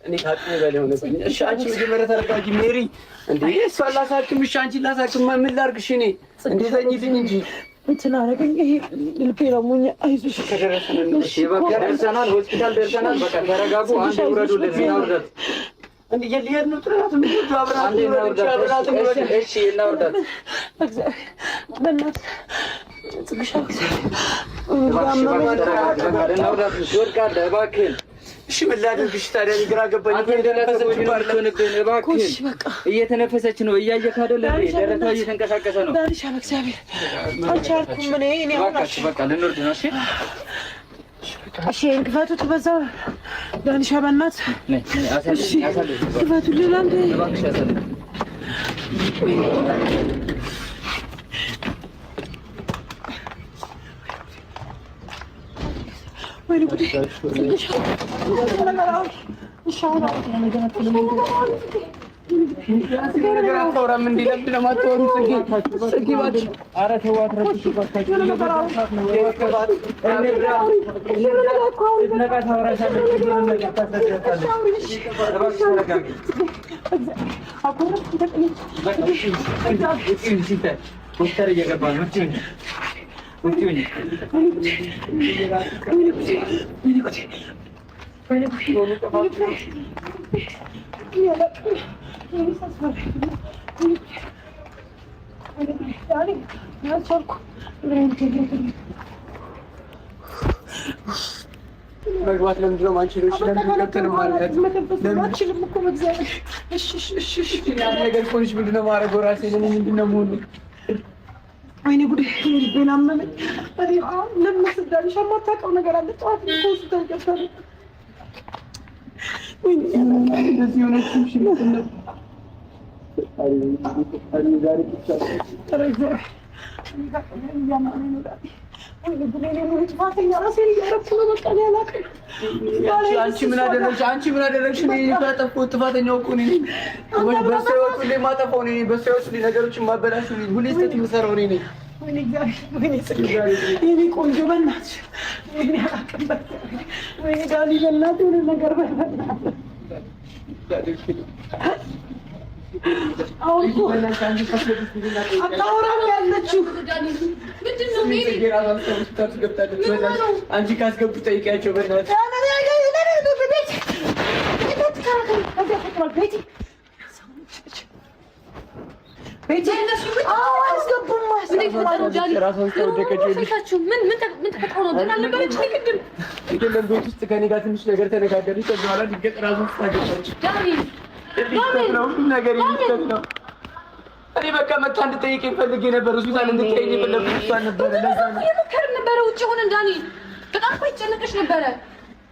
እኔ ካቅሜ በላይ ሆነብኝ። እሺ አንቺ መጀመሪያ ተረጋጊ ሜሪ። እንዴ እሷ ላሳክም፣ እሺ አንቺ ላሳክም። ምን ላድርግሽ እኔ? እንዴ ተኝልኝ እንጂ እንትን አደረገኝ። ይሄ ልቤ ለሞኝ። አይዞሽ ከደረሰን እሺ በቃ ደርሰናል፣ ሆስፒታል ደርሰናል። በቃ ተረጋጉ። አንዴ ውረዱልን፣ እናውርዳት። እንዴ የሊየር ነው ጥራት ምን አብራት አብራት። እሺ እናውርዳት። በእናትህ ጽግሻ እሺ ምን ላድርግሽ ታዲያ? ግራ ገባኝ። እየተነፈሰች ነው፣ እያየህ አይደለ? ደረቷ እየተንቀሳቀሰ ነው። ዳንሻ በእግዚአብሔር አልቻልኩም። እኔ በቃ ልንወርድ ነው። እሺ እንክፈቱት በዛው። ዳንሻ በእናትህ ክፈቱት። ሌላ እንደ ወይኔ ጉዴ! መግባት ለምንድን ነው የማንችለው? እሺ ለምን ገብተን ማለት ለምን አልችልም እኮ በእግዚአብሔር። እሺ እሺ እሺ ነገር እኮ ነሽ። ምንድን ነው የማደርገው? ራሴ ምንድን ነው የምሆነው? ወይኔ ጉዴ! ልቤን አመመኝ። ለምን መስዳልሽ? የማታውቀው ነገር አለ። ጠዋት ሆስፒታል ገብታ ወይኔ እንደዚህ ሆነች። እሺ ምንድን ነው አንቺ ምን አደረግሽ? አንቺ ምን አደረግሽ? እኔ ያጠፋሁት ጥፋተኛው እኮ ነኝ። በሰው ህይወት ሁሌ የማጠፋው እኔ ነኝ። በሰው ህይወት ሁሌ ነገሮችን ማበላሽ ነኝ። ሁሌ ስህተት የምሰራው እኔ ነኝ። ወይኔ ቆንጆ በእናትሽ፣ ወይኔ አላውቅም። ወይኔ ዳኒ በእናትህ የሆነ ነገር በእናትህ አታወራም ያለችው አንቺ ካስገቡ ጠይቂያቸው በእናትሽ። ቤት ውስጥ ከእኔ ጋር ትንሽ ነገር ተነጋገረች። ከዚህ በኋላ ድንገት እራሷን ስታገባች ነገር የሚከት ነው። እኔ በቃ መታ እንድጠይቀኝ ፈልጌ ነበር። ሆስፒታል እንድትሄጂ የፈለኩት እሷን ነበረ። ለዛ ነው የምከር ነበረ። ውጭ ሆነን ዳኒ በጣም እኮ ይጨነቅሽ ነበረ።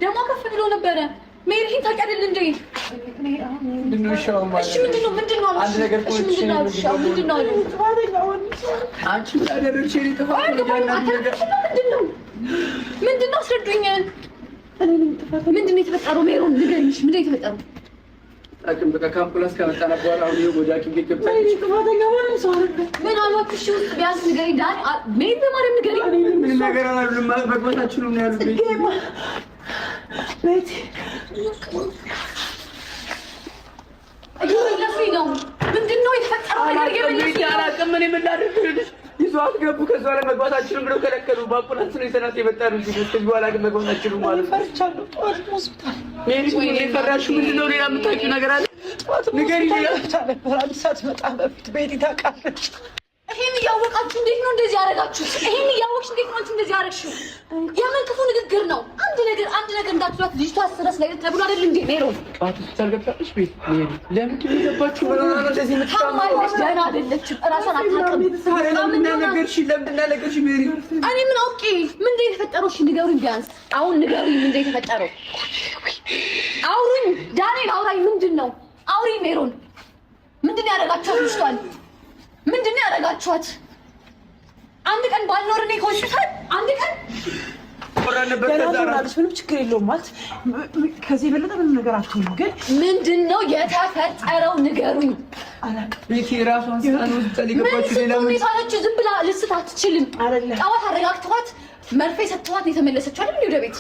ደግሞ ከፍ ብሎ ነበረ። ሜሪን ታውቂያለሽ እንዴ? ምንድን ነው ሻው ማለት? እሺ ምንድን ነው አንድ ነገር እኮ ምንድን ነው አንቺ ምን አደረግሽ? እኔ ጥፋት ምንድን ነው አስረዱኝ። ምንድን ነው የተፈጠረው? ሜሮን ንገሪኝ። ምንድን ነው የተፈጠረው? አቅም በቃ ካምፕላስ ከመጣና በኋላ አሁን ይኸው ወዳቂ ገብታለች። ምን አልዋክሽ? ውስጥ ቢያንስ ንገሪኝ ዳኒ። ሜሪ በማርያም ንገሪኝ። ምን ነገር አላሉም። መግባታችሁን ነው ያሉት። ቤት እየመለሱኝ ነው። ምንድን ነው የተፈጠረው ነገር? እየመለሱኝ ነው። አላውቅም። እኔ ምን ላድርግ? ይዘዋት ገቡ። ከዛ በኋላ መግባታችሁን ብለው ከለከሉ። በአምቡላንስ ነው የሰናት የመጣሉ እንጂ ከዚህ በኋላ ግን መግባታችሁን ማለት ነው። ፈርቻለሁ። ጠዋት ሆስፒታል ሜሪ ወይ ፈራሹ? ምንድን ነው ሌላ የምታውቂው ነገር አለ? ንገሪኝ። አንድ ሰዓት መጣ በፊት ቤት ታውቃለች። ይሄን እያወቃችሁ እንዴት ነው እንደዚህ ያደረጋችሁት? ይሄን እያወቅሽ እንዴት ነው አንቺ እንደዚህ ያደረግሽው? የምን ክፉ ንግግር ነው? አንድ ነገር እንዳትሏት ልጅቷ ስትረስ ላይ ተብሎ አይደል እንዴ? ሜሮን ጧት ሆስፒታል ገብታለች። ቤት ሜሪ ለምንድን ነው የገባችው? ምን ሆነ ነው እንደዚህ የምትታማው? ደህና አይደለችም። እራሷን አታውቅም። ለምንድን ነው ነገርሽ ሜሪ? እኔ ምን አውቄ? ምንድን ነው የተፈጠረው? እሺ ንገሩኝ፣ ቢያንስ አሁን ንገሩኝ። ምንድን ነው የተፈጠረው? አውሩኝ ዳንኤል፣ አውራኝ። ምንድን ነው? አውሪኝ ሜሮን። ምንድን ነው ያደረጋችኋት ልጅቷን? ምንድን ነው ያደረጋችኋት? አንድ ቀን ባልኖር እኔ ከሆስፒታል አንድ ቀን ምንም ችግር የለውም ማለት ከዚህ የበለጠ ምንም ነገር አትሆንም። ግን ምንድን ነው የተፈጠረው? ንገሩኝ። ቤቲ ራሷን ስታን ሆስፒታል የገባችው ሌላ ምን ሳለች ዝም ብላ ልስት አትችልም። ጠዋት አረጋግተዋት መርፌ ሰጥተዋት የተመለሰችው አይደል? ወደ ቤት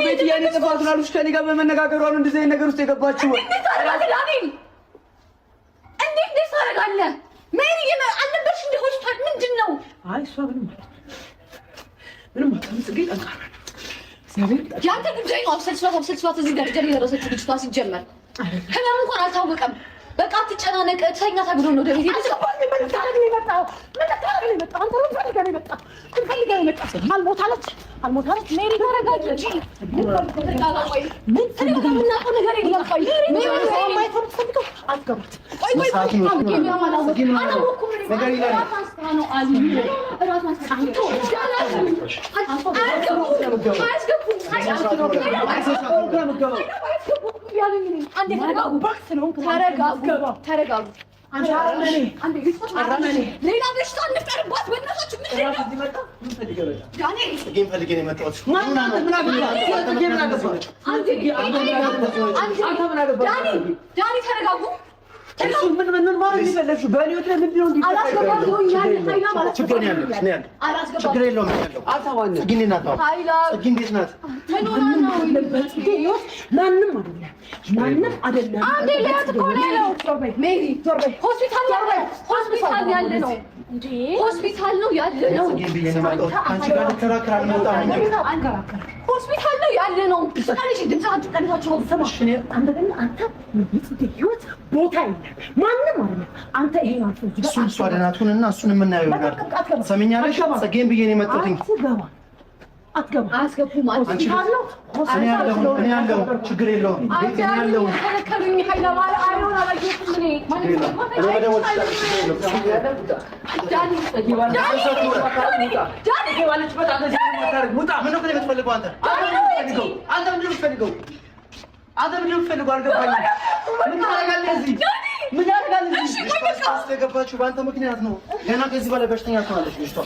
ቤት ያኔ ጥፋት ላሉሽ ከኔ ጋር በመነጋገሯ ነው እንደዚህ አይነት ነገር ውስጥ የገባችው። እንዴት ታደርጋለህ? ሜሪ አልነበርሽ እንደ ሆስፒታል ምንድን ነው? አይ እሷ ምንም አታምጽ ያንተ ጉዳይ ነው። አብሰልስሏት እዚህ ደረጃ ላይ የደረሰችው ልጅቷ ሲጀመር ህመም እንኳን አልታወቀም። በቃ አትጨናነቅ፣ ተኛ ተብሎ ነው ደቤት አልሞታለች። ሜሪ ተረጋጊ። ተረጋጉ። ሌላ በሽታ እንፍጠርባት በእናታችሁ። ዳኒ ተረጋጉ። ምን ማለት ይፈልግሽ? በእኔ ወደ ምንድነው ችግር የለውም ያለው አታዋን ግን እናታው ግን እንዴት ናት? ማንም አይደለም። አንዴ ለያት እኮ ነው ሜሪ ሆስፒታል ያለ ነው እንዴ? ሆስፒታል ነው ያለ ነው። አንቺ ጋር ተከራከራ ሆስፒታል ነው ያለ ነው። ስለዚህ ድምጻችሁ ቀንታችሁ ሰማሽ ነው። አንተ ህይወት ቦታ የለም ማንም አይደለም። አንተ ይሄ ነው እሱ አደናቱንና እሱን የምናየው ነገር ሰሚኛለሽ? ጸጌን ብዬ ነው የመጣሁኝ። አስገቡም አንቺ ያለው እኔ ያለው ችግር የለውም። ቤት ያለው ተከለከሉኝ። ኃይላ ማለ አይሆን አላየሁም። ምን ያደርጋል? ገባችሁ? በአንተ ምክንያት ነው። ገና ከዚህ በላይ በሽተኛ ትሆናለች ልጅቷ።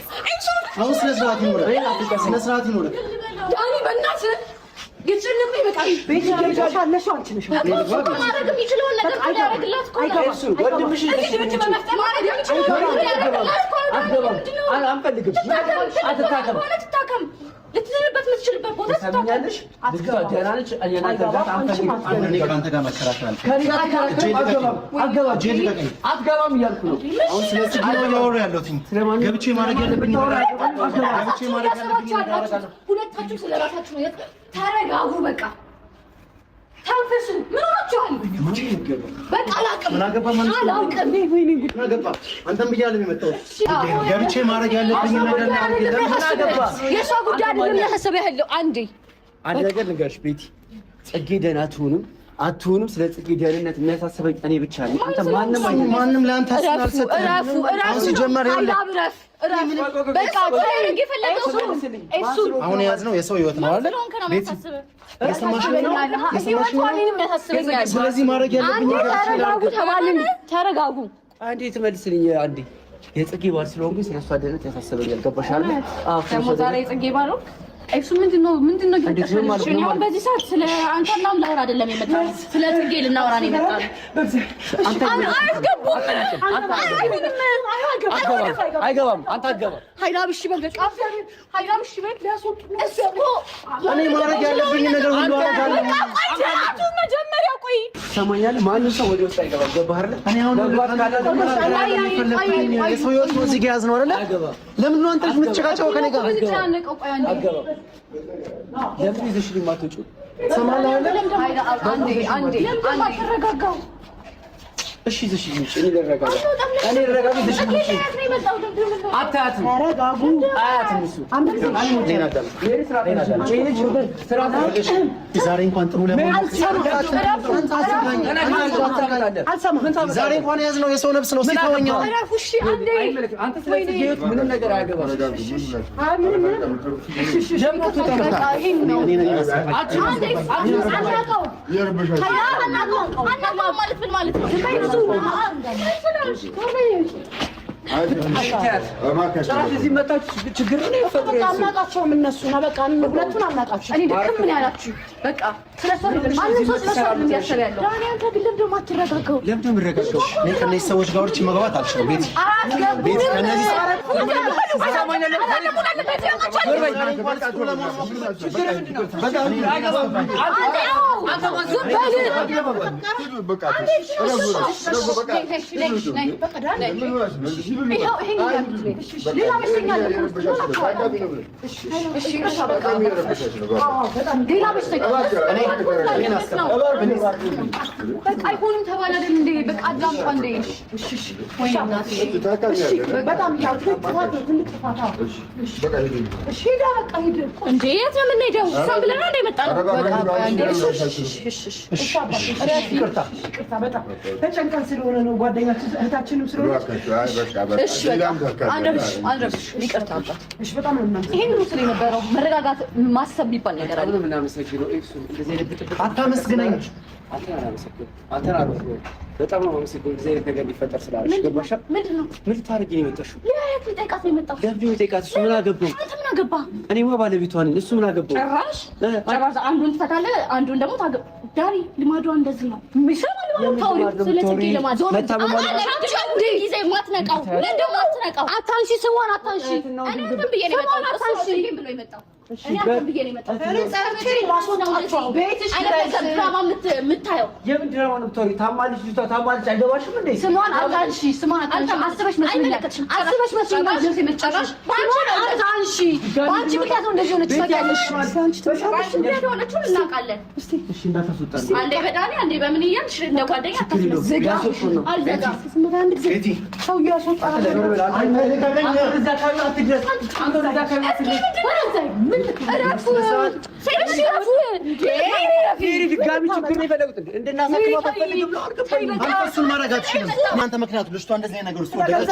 አሁን ስነ ስርዓት ይኖር ዳኒ፣ በእናትህ ግጭልም ይበቃል። ቤት ያለሽ አንቺ ነሽ። ማድረግ የሚችለውን ነገር ያደርግላት እኮ ወንድምሽ አንፈልግም። አትታከም ልትድንበት የምትችልበት ቦታ ትታከምኛለሽ። አትገባኛለሽ። አትገባም እያልኩ ነው። አሁን ስለዚህ ነው ያለሁት። ገብቼ ማድረግ ያለብኝ ሁለታችሁ ስለራሳችሁ ነው። ተረጋጉ። በቃ ተንፈሱ። ምን ሆናችኋል? በቃ አላውቅም። አንተም ብያለሁ የመጣሁት ገብቼ ማድረግ ያለብኝ ነገር የእሷ ጉዳይ አይደለም። ያሳሰበ ያለው አንድ ነገር ልንገርሽ ቤቲ፣ ጽጌ ደህና አትሆንም። ስለ ጽጌ ደህንነት የሚያሳስበኝ እኔ ብቻ ነኝ። አንተ ማንም ለአንተ አልሰጠህም። አሁን ሲጀመር አሁን የያዝነው የሰው ህይወት ነው አይደል? ቤቲ ስለዚህ ማድረግ ያለብኝ ተረጋጉ። አንዴ ትመልስልኝ። አንዴ የጽጌ ባል ስለሆንኩ ስለሷ ደህንነት ያሳስበኛል። ገባሽ አይደል? ደግሞ ዛሬ የጽጌ ባል ነው። እሱ ምንድነው አሁን በዚህ ሰዓት ስለ አንተና ላውራ አይደለም የመጣው፣ ስለ ጽጌ ልናወራ ነው የመጣው። አይገባም። አንተ አትገባም። ኃይላብሽ በል በቃ ኃይላብሽ በል ያስወጡ። እኔ ማድረግ ያለብኝ ነገር ሁሉ አደርጋለሁ። መጀመሪያ ቆይ ሰማኛል። ማንም ሰው ወደ ውስጥ አይገባም። ገባህ አይደል? እኔ አሁን የሰው ህይወት ነው እዚህ ጋር ያዝነው አይደል? ለምን ነው አንተ የምትጨቃጨቀው ከኔ ጋር? ለምን ይዘሽልኝ ማትወጪው? ሰማለህ አይደል? አንዴ ተረጋጋው። እሺ ይዘሽልኝ ውጪ። እኔ ልረጋጋ። ይዘሽልኝ ውጪ። አታያትም። ተረጋጉ። አያትም እሱ ዛሬ እንኳን ጥሩ ለምን ዛሬ እንኳን ያዝነው የሰው ነፍስ ነው። ሲተወኛው አንተ ስለዚህ ምንም ነገር አያገባም። እዚህ መጣችሁ ችግር ነው የፈጠረው። አናውቃቸውም እነሱ ነው። በቃ ሁለቱን አናውቃቸው። እኔ ደክም ምን ያላችሁ በቃ ስለሰሩ ማንም ሰው ስለሰሩ እንዲያሰብ ያለው ዳኒ፣ አንተ ግን ለምን ደግሞ አትረጋጋው? ለምን የምረጋጋው? እኔ ከእነዚህ ሰዎች ጋር ወርች መግባት አልችልም። ቤት ከእነዚህ አይሆንም ተባለ አይደል እንዴ? በቃ አዳምጣ እንዴ። ወይ እናቴ በጣም ያው ትልቅ ጥፋት። እሺ በቃ ሂድ እንዴ። የት ነው የምንሄደው? እሷን ብለን ነው እንደመጣን። ይቅርታ በጣም ተጨንቀን ስለሆነ ነው ጓደኛችን እህታችንም ስለሆነ እሺ በቃ አንረብሽ ይቅርታ አባት። እሺ በጣም ነው እናንተ ይሄን ነው ስለነበረው መረጋጋት ማሰብ የሚባል ነገር አለ። አታመስግነኝ። በጣም ነው የማመሰግነው ጊዜ ነገር ሊፈጠር ስላለሽ ገባሽ? ምንድነው? ምን ታርጊ ነው የመጣሽው? ለየት ልጠይቃት ነው የመጣው። ለምን ልጠይቃት? እሱ ምን አገባው? አንተ ምን አገባ? እኔማ ባለቤቷ ነኝ። እሱ ምን አገባው? ጭራሽ አንዱን ትፈታለህ፣ አንዱን ደግሞ ዳኒ ልማዷ እንደዚህ ነው። ይሰማል ማለት ታውሪው ስለዚህ ለማዞ ጊዜ ማትነቃው ምንድነው ማትነቃው? አታንሺ ስሟን አታንሺ። እኔ ምን ብዬ ነው የመጣው? አታንሺ ብሎ የመጣው እኔ ምን ብዬ ነው የመጣው? ቤትሽ ድራማ የምታየው የምን ድራማ ነው የምታወሪው? ታማልሽ ልጅቷ ታማልሽ። አይገባሽም እንዴ? ስሟን አታንሺ። አንተ አስበሽ መስሎኛል። አስበሽ መስሎኛል። መጨረሻ አታንሺ። ባንቺ ምክንያት ነው እንደዚህ ሆነች። ታውቂያለሽ? ባንቺ እንደሆነችው እናውቃለን። እሺ እንዳታስወጣን። አንዴ በዳኒ አንዴ በምን እያልሽ እንደ ጓደኛ አታስመስግኝ። አልዘጋም። አንድ ጊዜ ሰው ያስወጣል። እሱን ማድረግ አትችልም። እናንተ ምክንያቱ ልጅቷ እንደዚህ ነገር ውስጥ ወደቀች።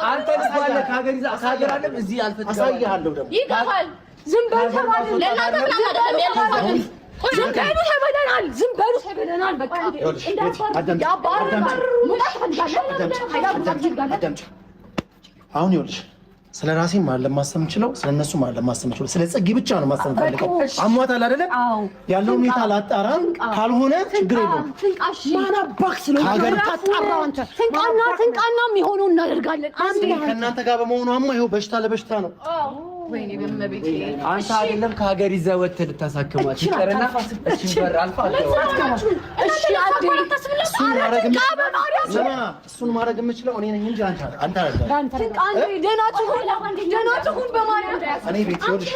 አንተ ልጅ ባለ ከሀገር አለም እዚህ አልፈጥኩም። አሳይሃለሁ ደግሞ ይገፋል። ዝም በል ተባለ። ለእናንተ ምናምን አይደለም ያልኳችሁ። ዝም በሉ ተበለናል። ዝም በሉ ተበለናል። በቃ አሁን ይኸውልሽ ስለ ራሴ ማለም ማሰብ የምችለው ስለ እነሱ ማለም ማሰብ የምችለው ስለ ጽጌ ብቻ ነው ማሰብ የምፈልገው። አሟታል አይደለ? ያለው ሁኔታ ላጣራ፣ ካልሆነ ችግር የለውም። ማን አባክ ስለሆነ ታጣራው አንተ ትንቃና የሚሆነው እናደርጋለን። አንዴ ከእናንተ ጋር በመሆኗማ ይኸው በሽታ ለበሽታ ነው። ወይኔ በመቤቴ አንተ አይደለም ከሀገር ይዘህ ወጥተህ ልታሳክማት ይቀርና እሺ በር አልፋ እሱን ማድረግ የምችለው እኔ ነኝ እንጂ አንተ አይደለም። ደህና ትሁን በማርያም እኔ ቤት ይኸውልሽ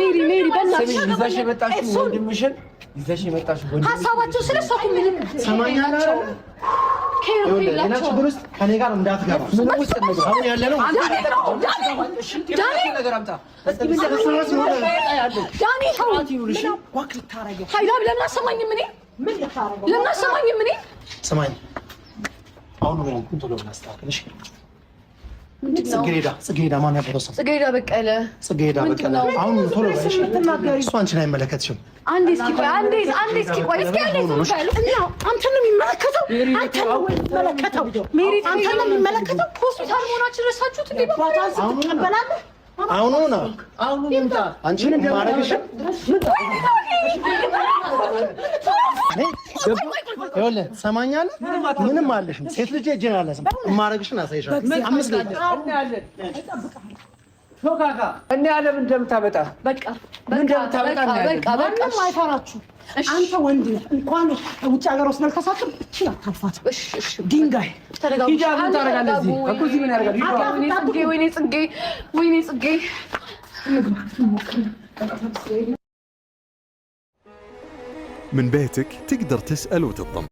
ሜሪ በእናትሽ ይዘሽ የመጣሽው ወንድምሽን ይዘሽ የመጣሽው ወንድምሽን ሀሳባቸው ስለሷ እኮ ምንም ሰማኛለሁ። ሌላ ችግር ውስጥ ከኔ ጋር እንዳትገባ። አሁን ያለነው ስማኝ፣ አሁን ቶሎ ብለህ አስተካክልሽ። ጽጌረዳ ማን ያፈረው ሰው? ጽጌረዳ በቀለ። አሁን ቶሎ ብለሽ እሱ አንቺን አይመለከትሽም። አንዴ እስኪ ቆይ አንተ ነው የሚመለከተው። ሜሪ አንተ ነው የሚመለከተው። ሆስፒታል መሆናችን ረሳችሁት እንዴ? ትቀበላለህ? አሁን ምንታ አንቺን ማረግሽ ይኸውልህ፣ ትሰማኛለህ? ምንም አለሽም። ሴት ልጅ እጄን አላስም። ማረግሽን አሳይሻለሁ። 5 ደቂቃ ሾካካ እኔ ዓለም እንደምታመጣ በቃ ማንም አይፈራችሁ። አንተ ወንድ ነህ። እንኳን ውጭ ሀገር ወስደህ ተሳክም እቺ አታልፋት። እሺ ድንጋይ ሂጃ ምን ታደርጋለህ? እዚህ እኮ እዚህ ምን ያደርጋል? ወይኔ ጽጌ من بيتك تقدر تسأل وتطمن.